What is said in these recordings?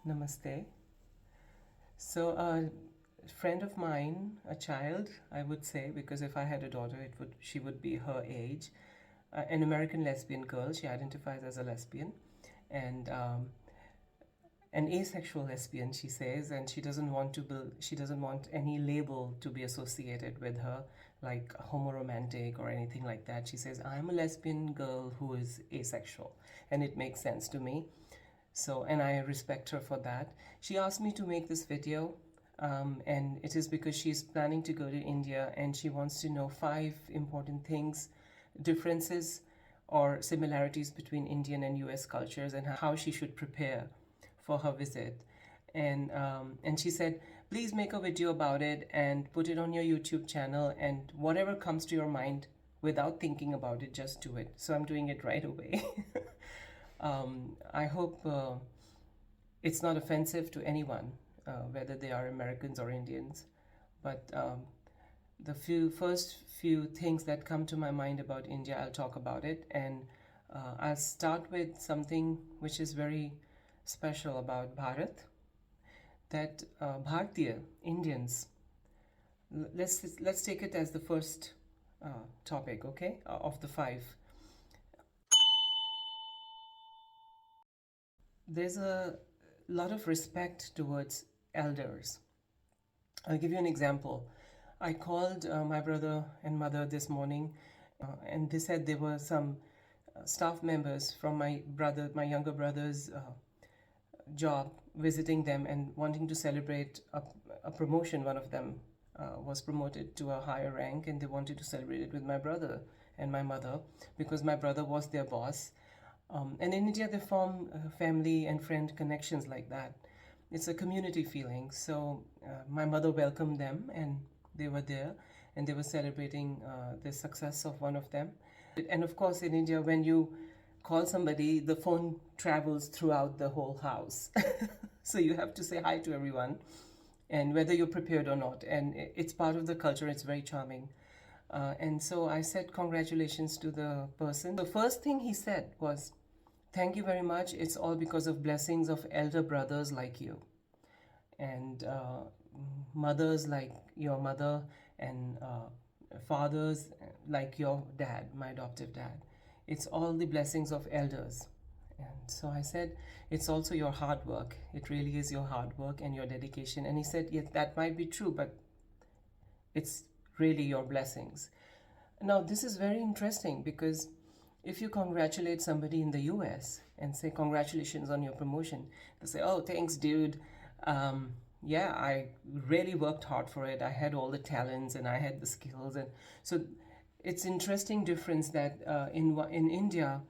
Namaste. So, a friend of mine, a child, I would say, because if I had a daughter, she would be her age, an American lesbian girl. She identifies as a lesbian, and an asexual lesbian, she says, and she doesn't want any label to be associated with her, like homoromantic or anything like that. She says, I'm a lesbian girl who is asexual, and it makes sense to me. So, and I respect her for that. She asked me to make this video, and it is because she's planning to go to India and she wants to know 5 important differences or similarities between Indian and US cultures, and how she should prepare for her visit. And she said, please make a video about it and put it on your YouTube channel, and whatever comes to your mind without thinking about it, just do it. So I'm doing it right away. I hope it's not offensive to anyone, whether they are Americans or Indians. But the first few things that come to my mind about India, I'll talk about it. And I'll start with something which is very special about Bharat, that Bhaarteeye, Indians, let's take it as the first topic, okay, of the 5. There's a lot of respect towards elders. I'll give you an example. I called my brother and mother this morning, and they said there were some staff members from my younger brother's job, visiting them and wanting to celebrate a promotion. One of them was promoted to a higher rank, and they wanted to celebrate it with my brother and my mother because my brother was their boss. And in India, they form family and friend connections like that. It's a community feeling. So my mother welcomed them, and they were there, and they were celebrating the success of one of them. And of course, in India, when you call somebody, the phone travels throughout the whole house. So you have to say hi to everyone, and whether you're prepared or not. And it's part of the culture. It's very charming. And so I said congratulations to the person. The first thing he said was, thank you very much. It's all because of blessings of elder brothers like you, and mothers like your mother, and fathers like your dad, my adoptive dad. It's all the blessings of elders. And so I said, it's also your hard work. It really is your hard work and your dedication. And he said, yes, that might be true, but it's really your blessings. Now, this is very interesting because if you congratulate somebody in the US and say, congratulations on your promotion, they say, oh, thanks, dude. Yeah, I really worked hard for it. I had all the talents and I had the skills. And so it's interesting difference that in India,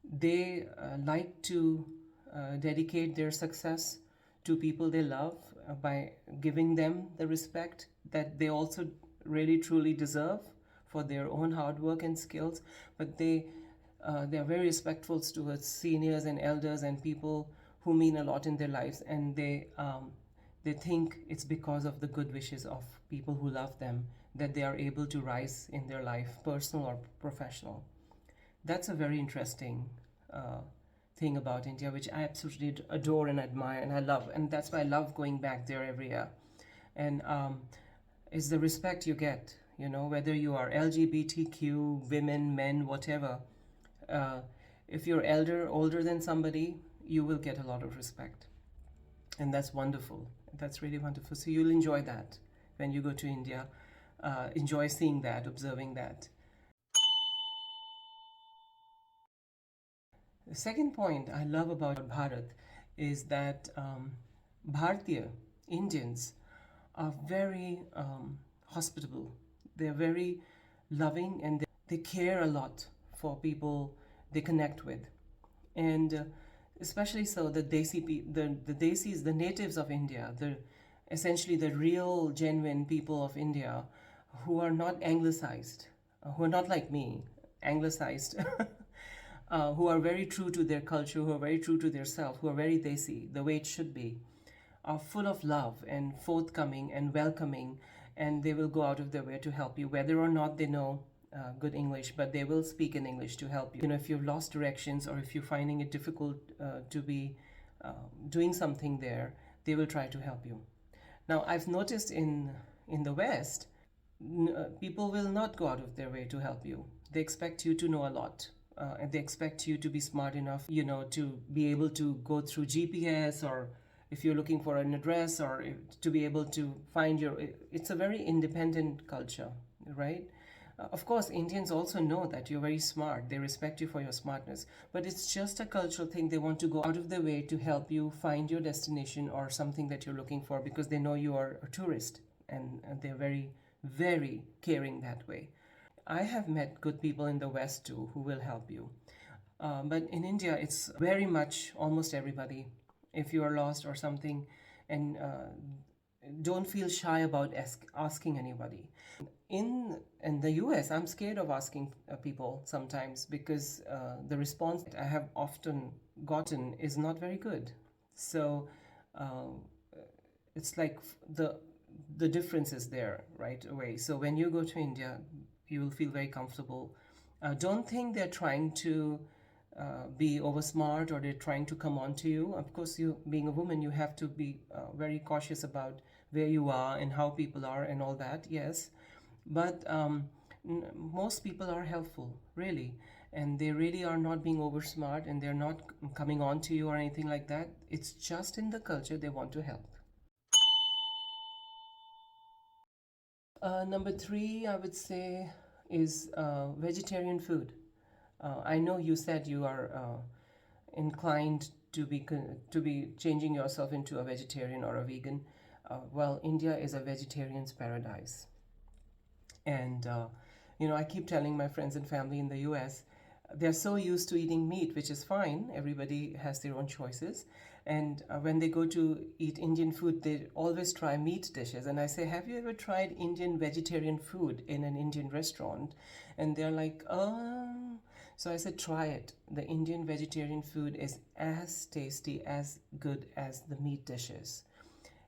they like to dedicate their success to people they love by giving them the respect that they also really truly deserve for their own hard work and skills. But they are very respectful towards seniors and elders and people who mean a lot in their lives, and they think it's because of the good wishes of people who love them that they are able to rise in their life, personal or professional. That's a very interesting thing about India, which I absolutely adore and admire and I love. And that's why I love going back there every year. And is the respect you get, whether you are LGBTQ, women, men, whatever. If you're older than somebody, you will get a lot of respect. And that's wonderful. That's really wonderful. So you'll enjoy that when you go to India. Enjoy seeing that, observing that. The second point I love about Bharat is that Bhartiya, Indians, are very hospitable. They're very loving, and they care a lot for people they connect with. And especially so the Desis, the natives of India, essentially the real, genuine people of India who are not anglicized, who are not like me, anglicized, who are very true to their culture, who are very true to their self, who are very Desi, the way it should be, are full of love and forthcoming and welcoming, and they will go out of their way to help you, whether or not they know good English, but they will speak in English to help you. If you've lost directions or if you're finding it difficult to be doing something there, they will try to help you. Now, I've noticed in the West, people will not go out of their way to help you. They expect you to know a lot. And they expect you to be smart enough, to be able to go through GPS, or if you're looking for an address, or to be able to find your. It's a very independent culture, right? Of course, Indians also know that you're very smart. They respect you for your smartness. But it's just a cultural thing. They want to go out of their way to help you find your destination or something that you're looking for, because they know you are a tourist, and they're very, very caring that way. I have met good people in the West too who will help you. But in India, it's very much almost everybody. If you are lost or something, and don't feel shy about asking anybody. In the US, I'm scared of asking people sometimes, because the response that I have often gotten is not very good. So uh, it's like the difference is there right away. So when you go to India, you will feel very comfortable. Don't think they're trying to be over smart, or they're trying to come on to you. Of course, you being a woman, you have to be very cautious about where you are and how people are and all that. Yes, but most people are helpful, really, and they really are not being over smart, and they're not coming on to you or anything like that. It's just in the culture they want to help. Number three, I would say, is vegetarian food. I know you said you are inclined to be changing yourself into a vegetarian or a vegan. Well, India is a vegetarian's paradise, and I keep telling my friends and family in the U.S. they're so used to eating meat, which is fine. Everybody has their own choices. And when they go to eat Indian food, they always try meat dishes. And I say, have you ever tried Indian vegetarian food in an Indian restaurant? And they're like, So I said, try it. The Indian vegetarian food is as tasty, as good as the meat dishes.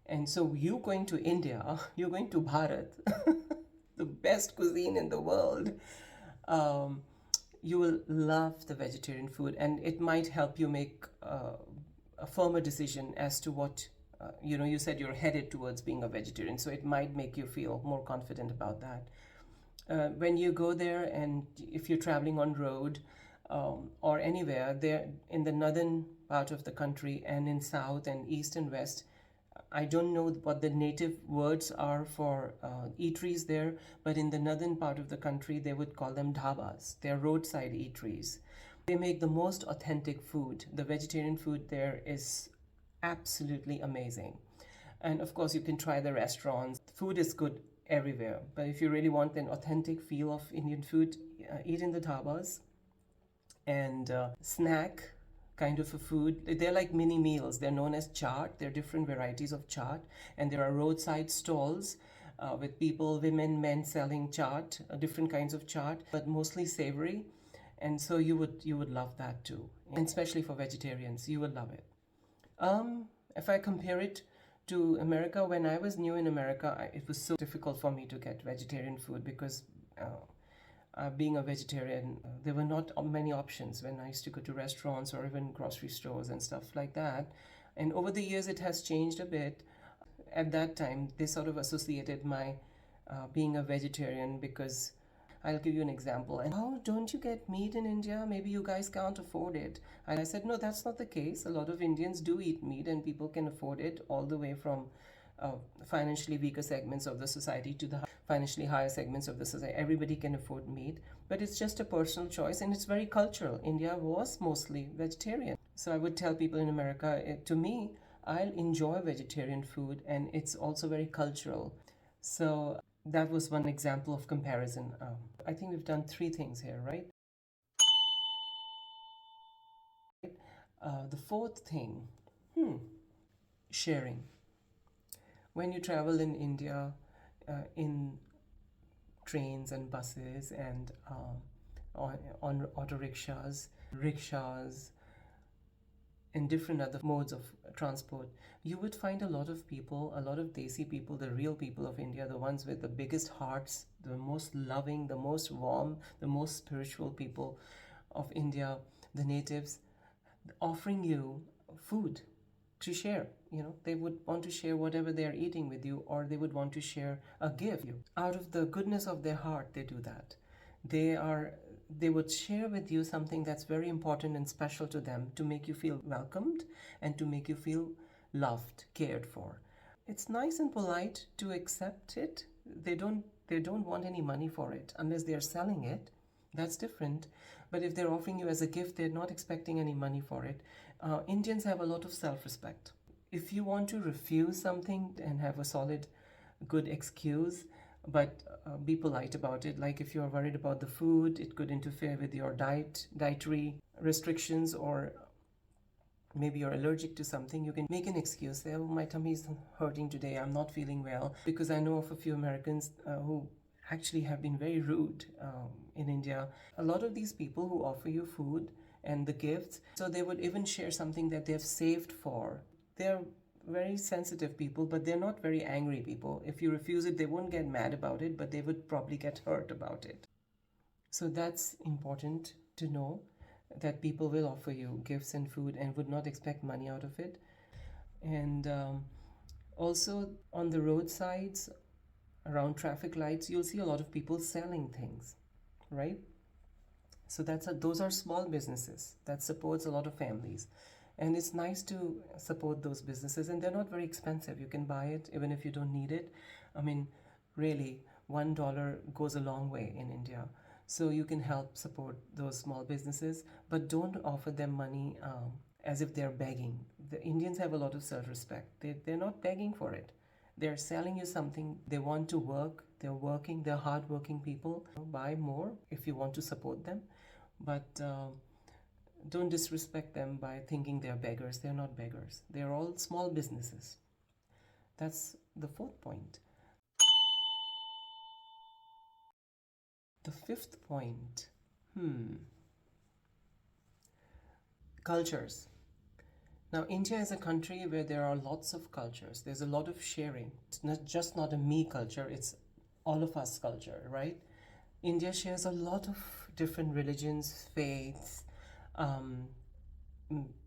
And so you going to India, you're going to Bharat, the best cuisine in the world. Um, you will love the vegetarian food, and it might help you make a firmer decision as to what you said you're headed towards being a vegetarian, so it might make you feel more confident about that. When you go there, and if you're traveling on road, or anywhere there in the northern part of the country, and in south and east and west, I don't know what the native words are for eateries there, but in the northern part of the country, they would call them dhabas. They're roadside eateries. They make the most authentic food. The vegetarian food there is absolutely amazing. And of course, you can try the restaurants. Food is good everywhere. But if you really want an authentic feel of Indian food, eat in the dhabas. And snack kind of a food. They're like mini meals. They're known as chaat. There are different varieties of chaat. And there are roadside stalls with people, women, men selling chaat, different kinds of chaat, but mostly savory. And so you would love that too. And especially for vegetarians, you would love it. If I compare it to America, when I was new in America, it was so difficult for me to get vegetarian food, because being a vegetarian, there were not many options when I used to go to restaurants or even grocery stores and stuff like that. And over the years, it has changed a bit. At that time, they sort of associated my being a vegetarian, because I'll give you an example. And oh, don't you get meat in India? Maybe you guys can't afford it. And I said, no, that's not the case. A lot of Indians do eat meat, and people can afford it, all the way from financially weaker segments of the society to the financially higher segments of the society. Everybody can afford meat, but it's just a personal choice, and it's very cultural. India was mostly vegetarian. So I would tell people in America, to me, I'll enjoy vegetarian food, and it's also very cultural. So that was one example of comparison. I think we've done three things here, right? The fourth thing, sharing. When you travel in India, in trains and buses, and on auto rickshaws, and different other modes of transport, you would find a lot of people, a lot of Desi people, the real people of India, the ones with the biggest hearts, the most loving, the most warm, the most spiritual people of India, the natives, offering you food. to share. They would want to share whatever they are eating with you, or they would want to share a gift. Out of the goodness of their heart, they do that. They would share with you something that's very important and special to them, to make you feel welcomed and to make you feel loved, cared for. It's nice and polite to accept it. They don't want any money for it unless they're selling it. That's different. But if they're offering you as a gift, they're not expecting any money for it. Indians have a lot of self-respect. If you want to refuse something and have a solid, good excuse, but be polite about it. Like if you're worried about the food, it could interfere with your dietary restrictions, or maybe you're allergic to something, you can make an excuse. Say, oh, my tummy is hurting today, I'm not feeling well. Because I know of a few Americans who actually have been very rude in India. A lot of these people who offer you food and the gifts, so they would even share something that they've saved for. They're very sensitive people, but they're not very angry people. If you refuse it, they won't get mad about it, but they would probably get hurt about it. So that's important to know, that people will offer you gifts and food and would not expect money out of it. And also on the roadsides, around traffic lights, you'll see a lot of people selling things, right? So those are small businesses that supports a lot of families. And it's nice to support those businesses, and they're not very expensive. You can buy it even if you don't need it. I mean, really, $1 goes a long way in India. So you can help support those small businesses, but don't offer them money as if they're begging. The Indians have a lot of self-respect. They're not begging for it. They're selling you something. They want to work. They're working. They're hardworking people. Buy more if you want to support them, but don't disrespect them by thinking they're beggars. They're not beggars. They're all small businesses. That's the fourth point. The fifth point, cultures. Now, India is a country where there are lots of cultures. There's a lot of sharing. It's not a me culture, it's all of us culture, right? India shares a lot of different religions, faiths,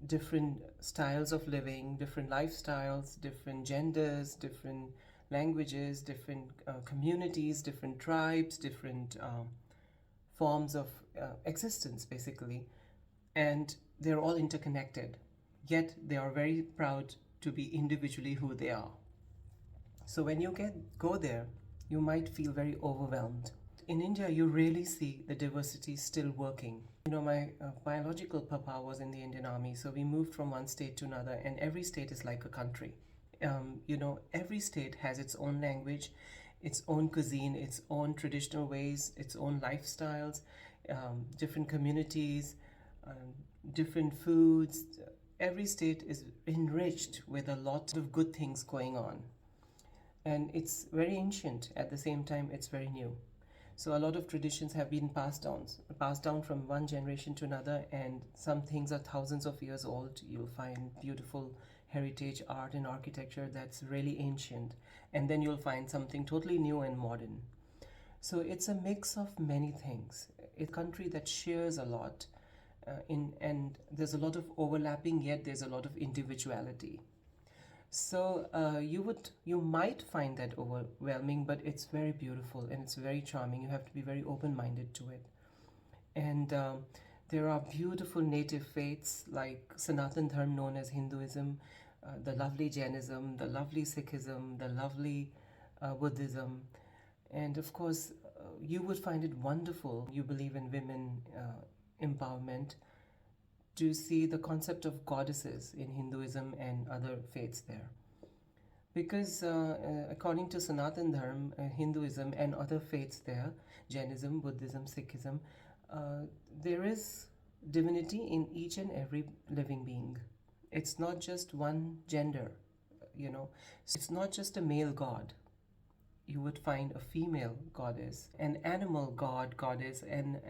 different styles of living, different lifestyles, different genders, different languages, different communities, different tribes, different forms of existence, basically. And they're all interconnected, yet they are very proud to be individually who they are. So when you go there, you might feel very overwhelmed. In India, you really see the diversity still working. My biological papa was in the Indian Army, so we moved from one state to another, and every state is like a country. Every state has its own language, its own cuisine, its own traditional ways, its own lifestyles, different communities, different foods. Every state is enriched with a lot of good things going on. And it's very ancient. At the same time, it's very new. So a lot of traditions have been passed down from one generation to another, and some things are thousands of years old. You'll find beautiful heritage art and architecture that's really ancient, and then you'll find something totally new and modern. So it's a mix of many things. It's a country that shares a lot, and there's a lot of overlapping, yet there's a lot of individuality. So you might find that overwhelming, but it's very beautiful and it's very charming. You have to be very open-minded to it. And there are beautiful native faiths like Sanatan Dharma, known as Hinduism, the lovely Jainism, the lovely Sikhism, the lovely Buddhism. And of course, you would find it wonderful, you believe in women empowerment, to see the concept of goddesses in Hinduism and other faiths there. Because according to Sanatan Dharma, Hinduism and other faiths there, Jainism, Buddhism, Sikhism, there is divinity in each and every living being. It's not just one gender, It's not just a male god. You would find a female goddess, an animal god, goddess, and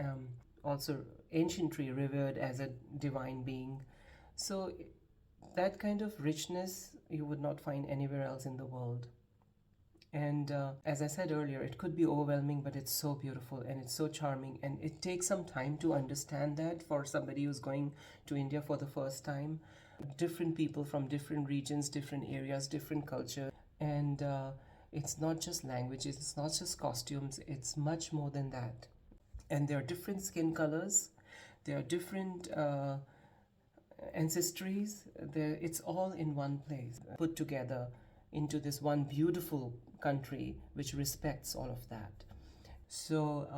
also anciently revered as a divine being. So that kind of richness you would not find anywhere else in the world. And as I said earlier, it could be overwhelming, but it's so beautiful and it's so charming. And it takes some time to understand that for somebody who's going to India for the first time. Different people from different regions, different areas, different culture. And it's not just languages, it's not just costumes, it's much more than that. And there are different skin colors, there are different ancestries. It's all in one place, put together into this one beautiful country which respects all of that. So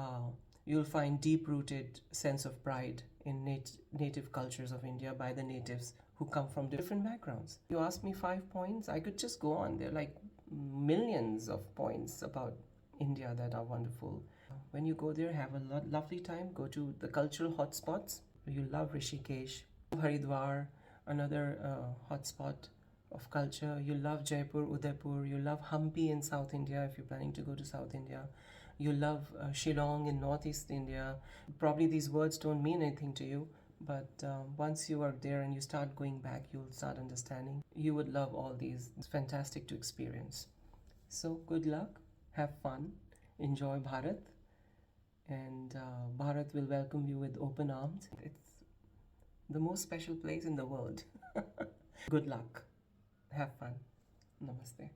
you'll find deep-rooted sense of pride in native cultures of India by the natives who come from different backgrounds. You ask me 5 points, I could just go on. There are like millions of points about India that are wonderful. When you go there, have a lovely time. Go to the cultural hotspots. You love Rishikesh, Haridwar, another hotspot of culture. You love Jaipur, Udaipur. You love Hampi in South India if you're planning to go to South India. You love Shillong in Northeast India. Probably these words don't mean anything to you, but once you are there and you start going back, you'll start understanding. You would love all these. It's fantastic to experience. So good luck, have fun, enjoy Bharat, and Bharat will welcome you with open arms. It's the most special place in the world. Good luck, have fun. Namaste.